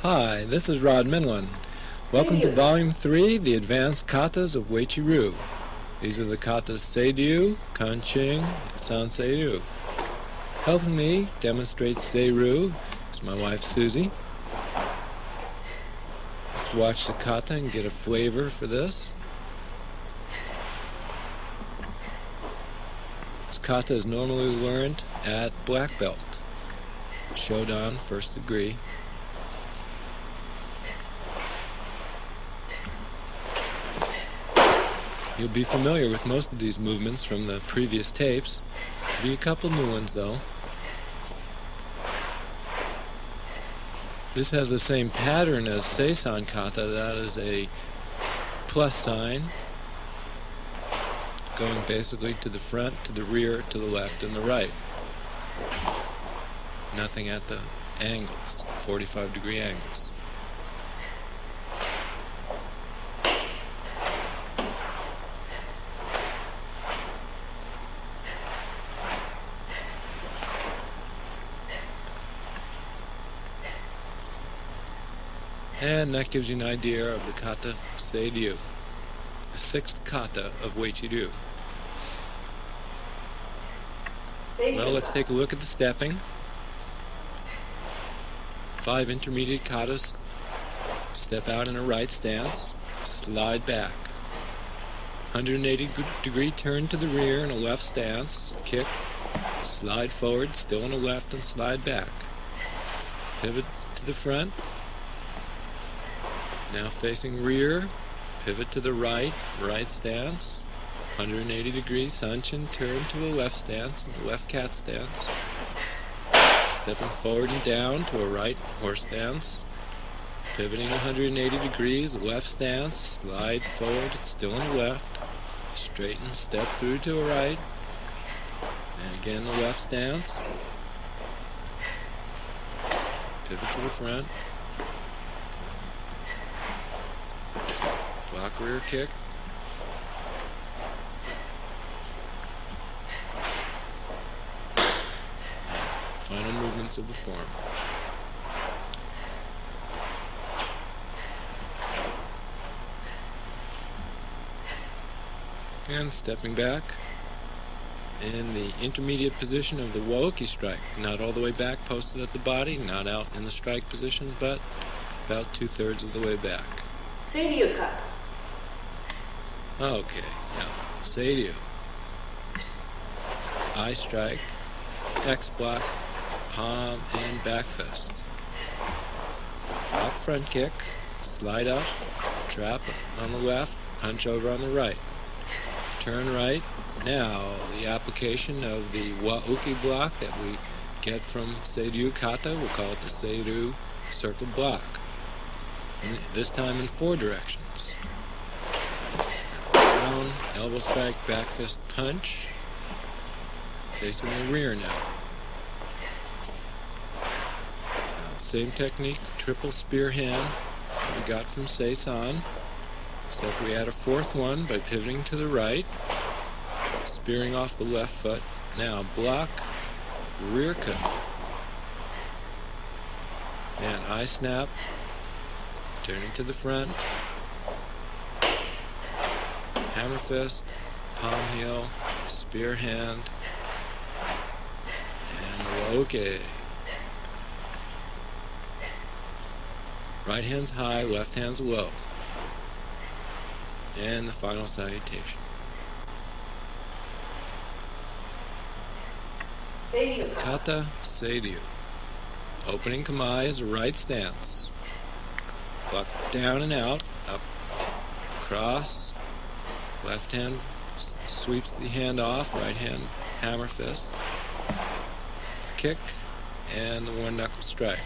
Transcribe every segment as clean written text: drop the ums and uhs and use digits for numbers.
Hi, this is Rod Minдлin. Welcome to Volume 3, The Advanced Katas of Uechi. These are the katas Сэйрю, Kanching, and Сэйryu. Helping me demonstrate Сэйryu is my wife Susie. Let's watch the kata and get a flavor for this. This kata is normally learned at black belt, Shodan, first degree. You'll be familiar with most of these movements from the previous tapes. There'll be a couple new ones though. This has the same pattern as Seisan kata. That is a plus sign going basically to the front, to the rear, to the left, and the right. Nothing at the angles, 45-degree angles. And that gives you an idea of the kata Сэйрyu, the sixth kata of Uechi. Well, let's take a look at the stepping. 5 intermediate katas. Step out in a right stance, slide back. 180-degree turn to the rear in a left stance, kick, slide forward, still in a left, and slide back. Pivot to the front. Now facing rear, pivot to the right, right stance, 180 degrees, Sanchin, turn to a left stance, left cat stance. Stepping forward and down to a right horse stance, pivoting 180 degrees, left stance, slide forward, still in the left, straighten, step through to a right, and again the left stance, pivot to the front. Block rear kick. Final movements of the form. And stepping back in the intermediate position of the Uechi strike. Not all the way back, posted at the body, not out in the strike position, but about 2/3 of the way back. Сэйрю Ката. Okay, now, Сэйryu. I strike, X block, palm, and back fist. Block front kick, slide up, trap on the left, punch over on the right. Turn right. Now, the application of the Uechi block that we get from Сэйryu Kata, we'll call it the Сэйryu circle block. This time in 4 directions. Down, elbow strike, back fist punch. Facing the rear now. Same technique, triple spear hand that we got from Seisan. Except we add a 4th one by pivoting to the right, spearing off the left foot. Now block, rear cut. And eye snap. Turning to the front, hammer fist, palm heel, spear hand, and Uechi. Right hand's high, left hand's low. And the final salutation. Kata Сэйryu. Opening kamae is a right stance. Block down and out, up, cross, left hand sweeps the hand off, right hand hammer fist, kick, and the 1-knuckle strike.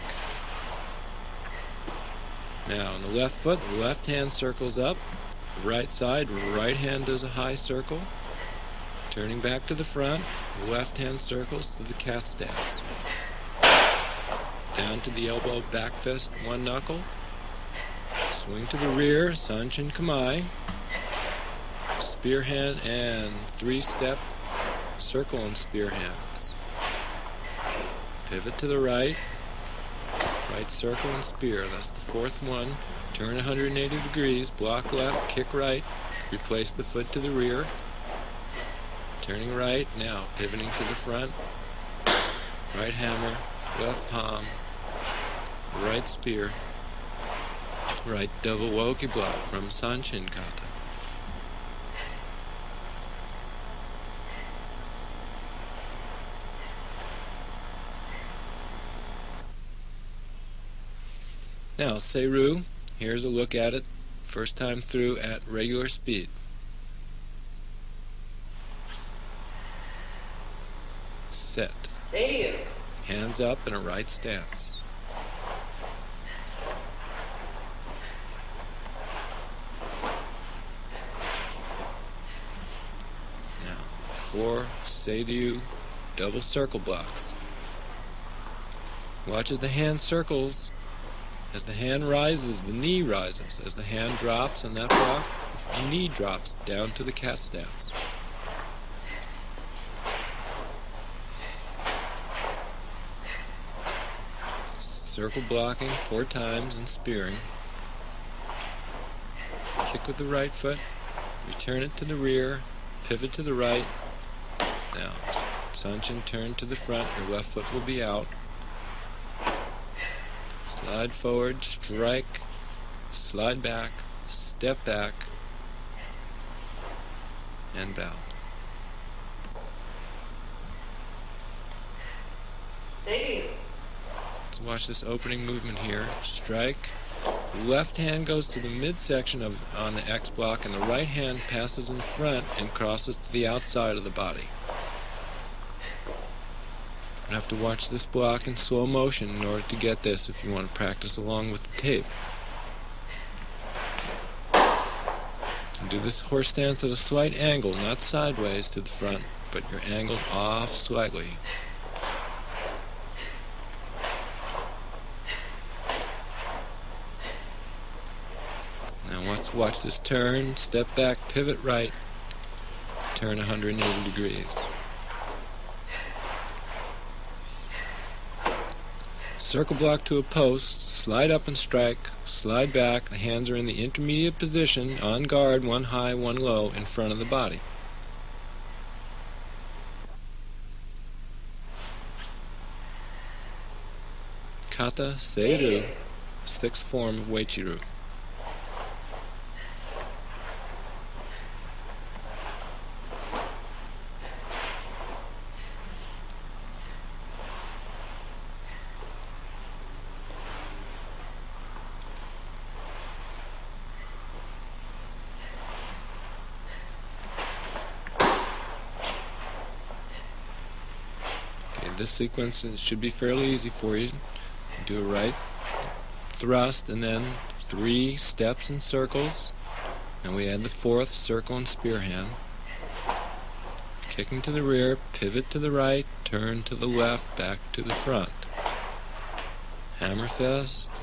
Now on the left foot, the left hand circles up, right side, right hand does a high circle, turning back to the front, left hand circles to the cat stance. Down to the elbow, back fist, 1-knuckle. Swing to the rear, Sanchin Kamae, spear hand, and 3-step circle and spear hands. Pivot to the right, right circle and spear. That's the fourth one. Turn 180 degrees, block left, kick right, replace the foot to the rear. Turning right, now pivoting to the front. Right hammer, left palm, right spear, right double woki block from Sanshin Kata. Now, Сэйryu, here's a look at it, first time through at regular speed. Set. Сэйryu. Hands up in a right stance. Now, 4 Сэйryu double circle blocks. Watch as the hand circles. As the hand rises, the knee rises. As the hand drops on that block, the knee drops down to the cat stance. Circle blocking 4 times and spearing. Kick with the right foot, return it to the rear, pivot to the right. Now, Sanshin turn to the front, your left foot will be out. Slide forward, strike, slide back, step back, and bow. Сэйryu. Let's watch this opening movement here. Strike. Left hand goes to the midsection on the X block, and the right hand passes in front and crosses to the outside of the body. You have to watch this block in slow motion in order to get this if you want to practice along with the tape. And do this horse stance at a slight angle, not sideways to the front, but you're angled off slightly. Now let's watch this turn, step back, pivot right, turn 180 degrees. Circle block to a post, slide up and strike, slide back, the hands are in the intermediate position, on guard, one high, one low, in front of the body. Kata, Сэйрyu, 6th form of Uechi. This sequence should be fairly easy for you. Do a right thrust and then 3 steps and circles, and we add the 4th circle and spear hand. Kicking to the rear, pivot to the right, turn to the left, back to the front. Hammer fist,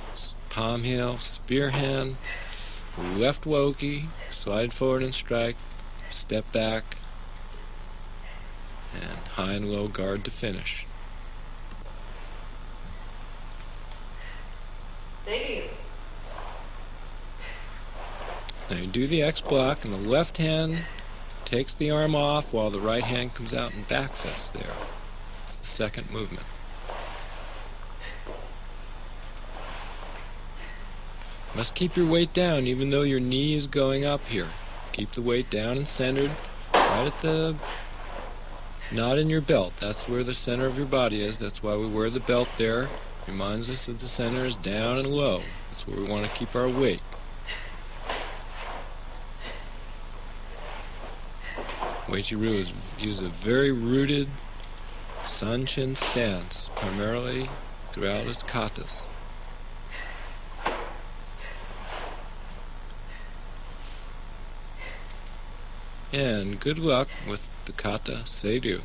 palm heel, spear hand, left woki, slide forward and strike, step back, and high and low guard to finish. Сэйryu. Now you do the X block, and the left hand takes the arm off while the right hand comes out and back fist there. It's the second movement. You must keep your weight down even though your knee is going up here. Keep the weight down and centered right at the, not in your belt. That's where the center of your body is. That's why we wear the belt there. Reminds us that the center is down and low. That's where we want to keep our weight. Uechi uses a very rooted Sanshin stance, primarily throughout his katas. And good luck with the kata Сэйryu.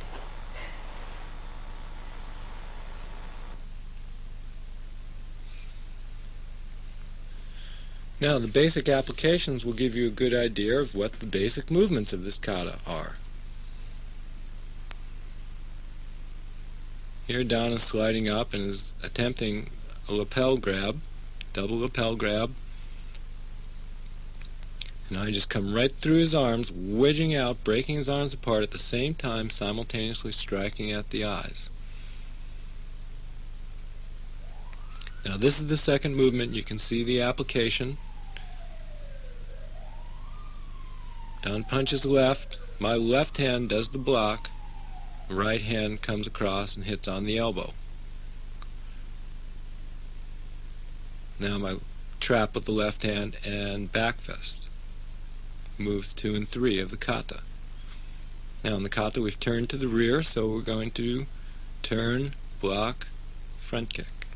Now, the basic applications will give you a good idea of what the basic movements of this kata are. Here, Don is sliding up and is attempting a lapel grab, double lapel grab, and I just come right through his arms, wedging out, breaking his arms apart at the same time, simultaneously striking at the eyes. Now this is the second movement. You can see the application. Down punches left. My left hand does the block. Right hand comes across and hits on the elbow. Now my trap with the left hand and back fist. Moves 2 and 3 of the kata. Now in the kata we've turned to the rear, so we're going to turn, block, front kick.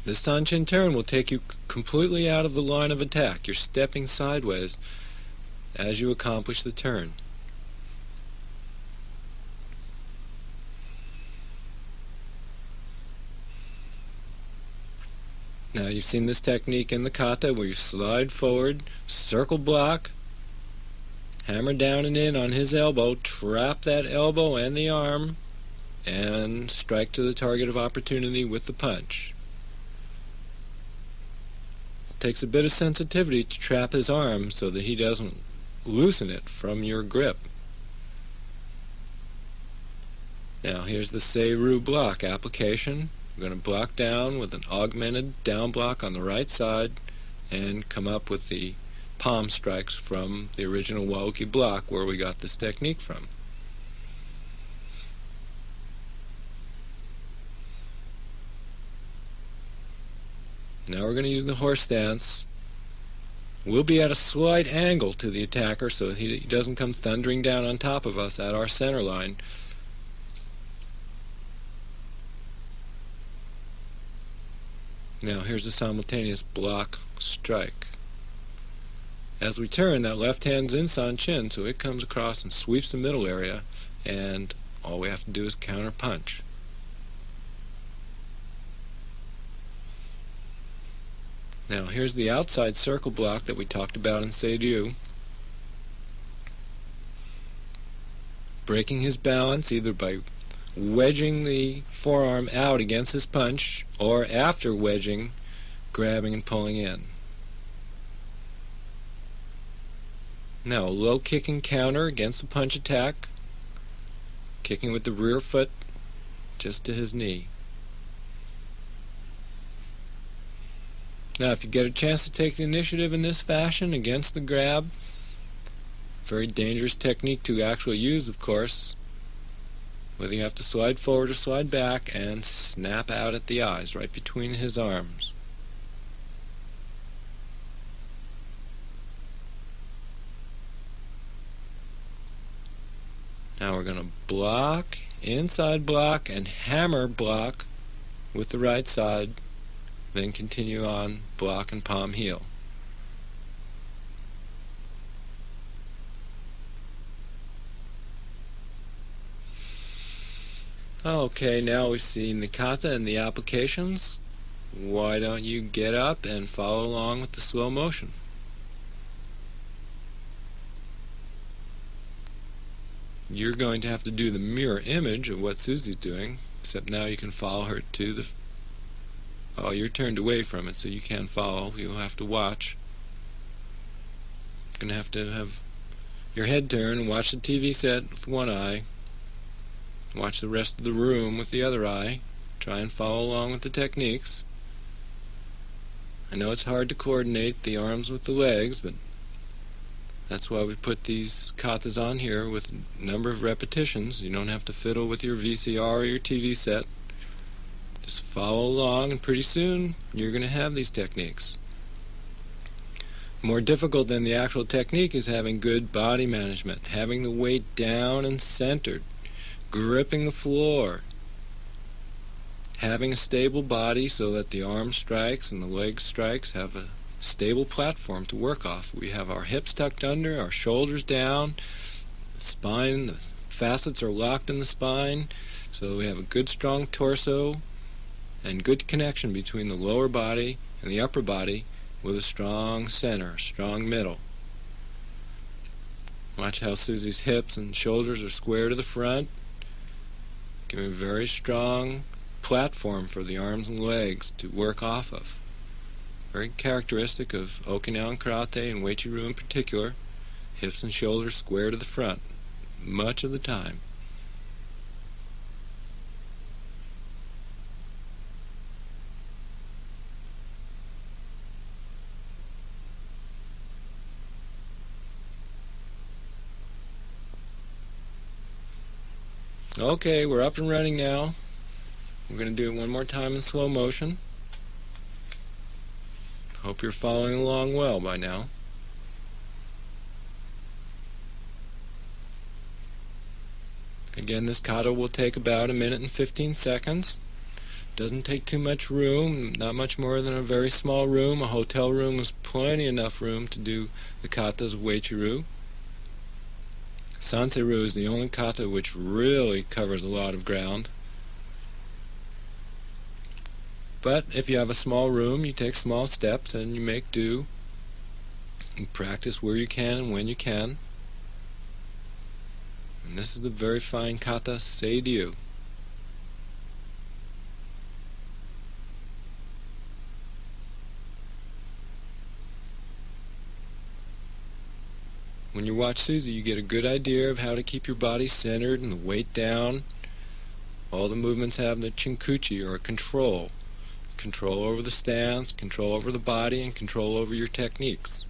This Sanchin turn will take you completely out of the line of attack. You're stepping sideways as you accomplish the turn. Now you've seen this technique in the kata where you slide forward, circle block, hammer down and in on his elbow, trap that elbow and the arm, and strike to the target of opportunity with the punch. It takes a bit of sensitivity to trap his arm so that he doesn't loosen it from your grip. Now here's the Сэйрю block application. We're going to block down with an augmented down block on the right side and come up with the palm strikes from the original Waoki block where we got this technique from. Now we're going to use the horse stance. We'll be at a slight angle to the attacker so that he doesn't come thundering down on top of us at our center line. Now here's a simultaneous block strike. As we turn, that left hand's in Sanchin, so it comes across and sweeps the middle area, and all we have to do is counter punch. Now here's the outside circle block that we talked about in Сэйрю. Breaking his balance either by wedging the forearm out against his punch, or after wedging, grabbing and pulling in. Now a low kicking counter against the punch attack, kicking with the rear foot just to his knee. Now if you get a chance to take the initiative in this fashion against the grab, very dangerous technique to actually use, of course, whether you have to slide forward or slide back and snap out at the eyes right between his arms. Now we're going to block, inside block, and hammer block with the right side, then continue on block and palm heel. Okay, now we've seen the kata and the applications. Why don't you get up and follow along with the slow motion? You're going to have to do the mirror image of what Susie's doing, except now you can follow her to the... Oh, you're turned away from it, so you can't follow. You'll have to watch. You're going to have your head turned and watch the TV set with one eye. Watch the rest of the room with the other eye. Try and follow along with the techniques. I know it's hard to coordinate the arms with the legs, but that's why we put these katas on here with a number of repetitions. You don't have to fiddle with your VCR or your TV set. Just follow along, and pretty soon you're going to have these techniques. More difficult than the actual technique is having good body management, having the weight down and centered, gripping the floor, having a stable body so that the arm strikes and the leg strikes have a stable platform to work off. We have our hips tucked under, our shoulders down, the spine, the facets are locked in the spine, so we have a good strong torso and good connection between the lower body and the upper body with a strong center, strong middle. Watch how Susie's hips and shoulders are square to the front. Give me a very strong platform for the arms and legs to work off of. Very characteristic of Okinawan karate and Uechi in particular. Hips and shoulders square to the front much of the time. Okay, we're up and running now. We're going to do it one more time in slow motion. Hope you're following along well by now. Again, this kata will take about 1 minute and 15 seconds. Doesn't take too much room, not much more than a very small room. A hotel room is plenty enough room to do the katas of Uechi. Сэйryu is the only kata which really covers a lot of ground. But if you have a small room, you take small steps and you make do. You practice where you can and when you can. And this is the very fine kata Сэйryu. When you watch Susie, you get a good idea of how to keep your body centered and the weight down. All the movements have the chinkuchi, or control. Control over the stance, control over the body, and control over your techniques.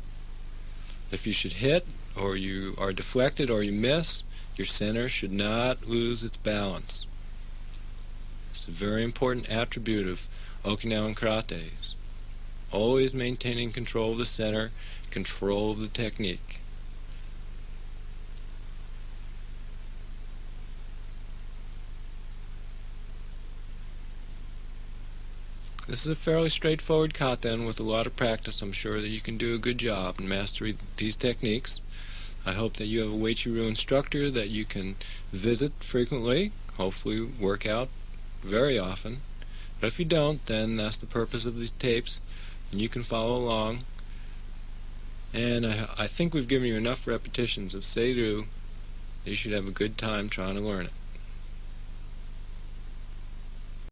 If you should hit, or you are deflected, or you miss, your center should not lose its balance. It's a very important attribute of Okinawan karate. Always maintaining control of the center, control of the technique. This is a fairly straightforward kata, and with a lot of practice I'm sure that you can do a good job in mastering these techniques. I hope that you have a Uechi instructor that you can visit frequently, hopefully work out very often. But if you don't, then that's the purpose of these tapes, and you can follow along. And I think we've given you enough repetitions of Сэйryu that you should have a good time trying to learn it.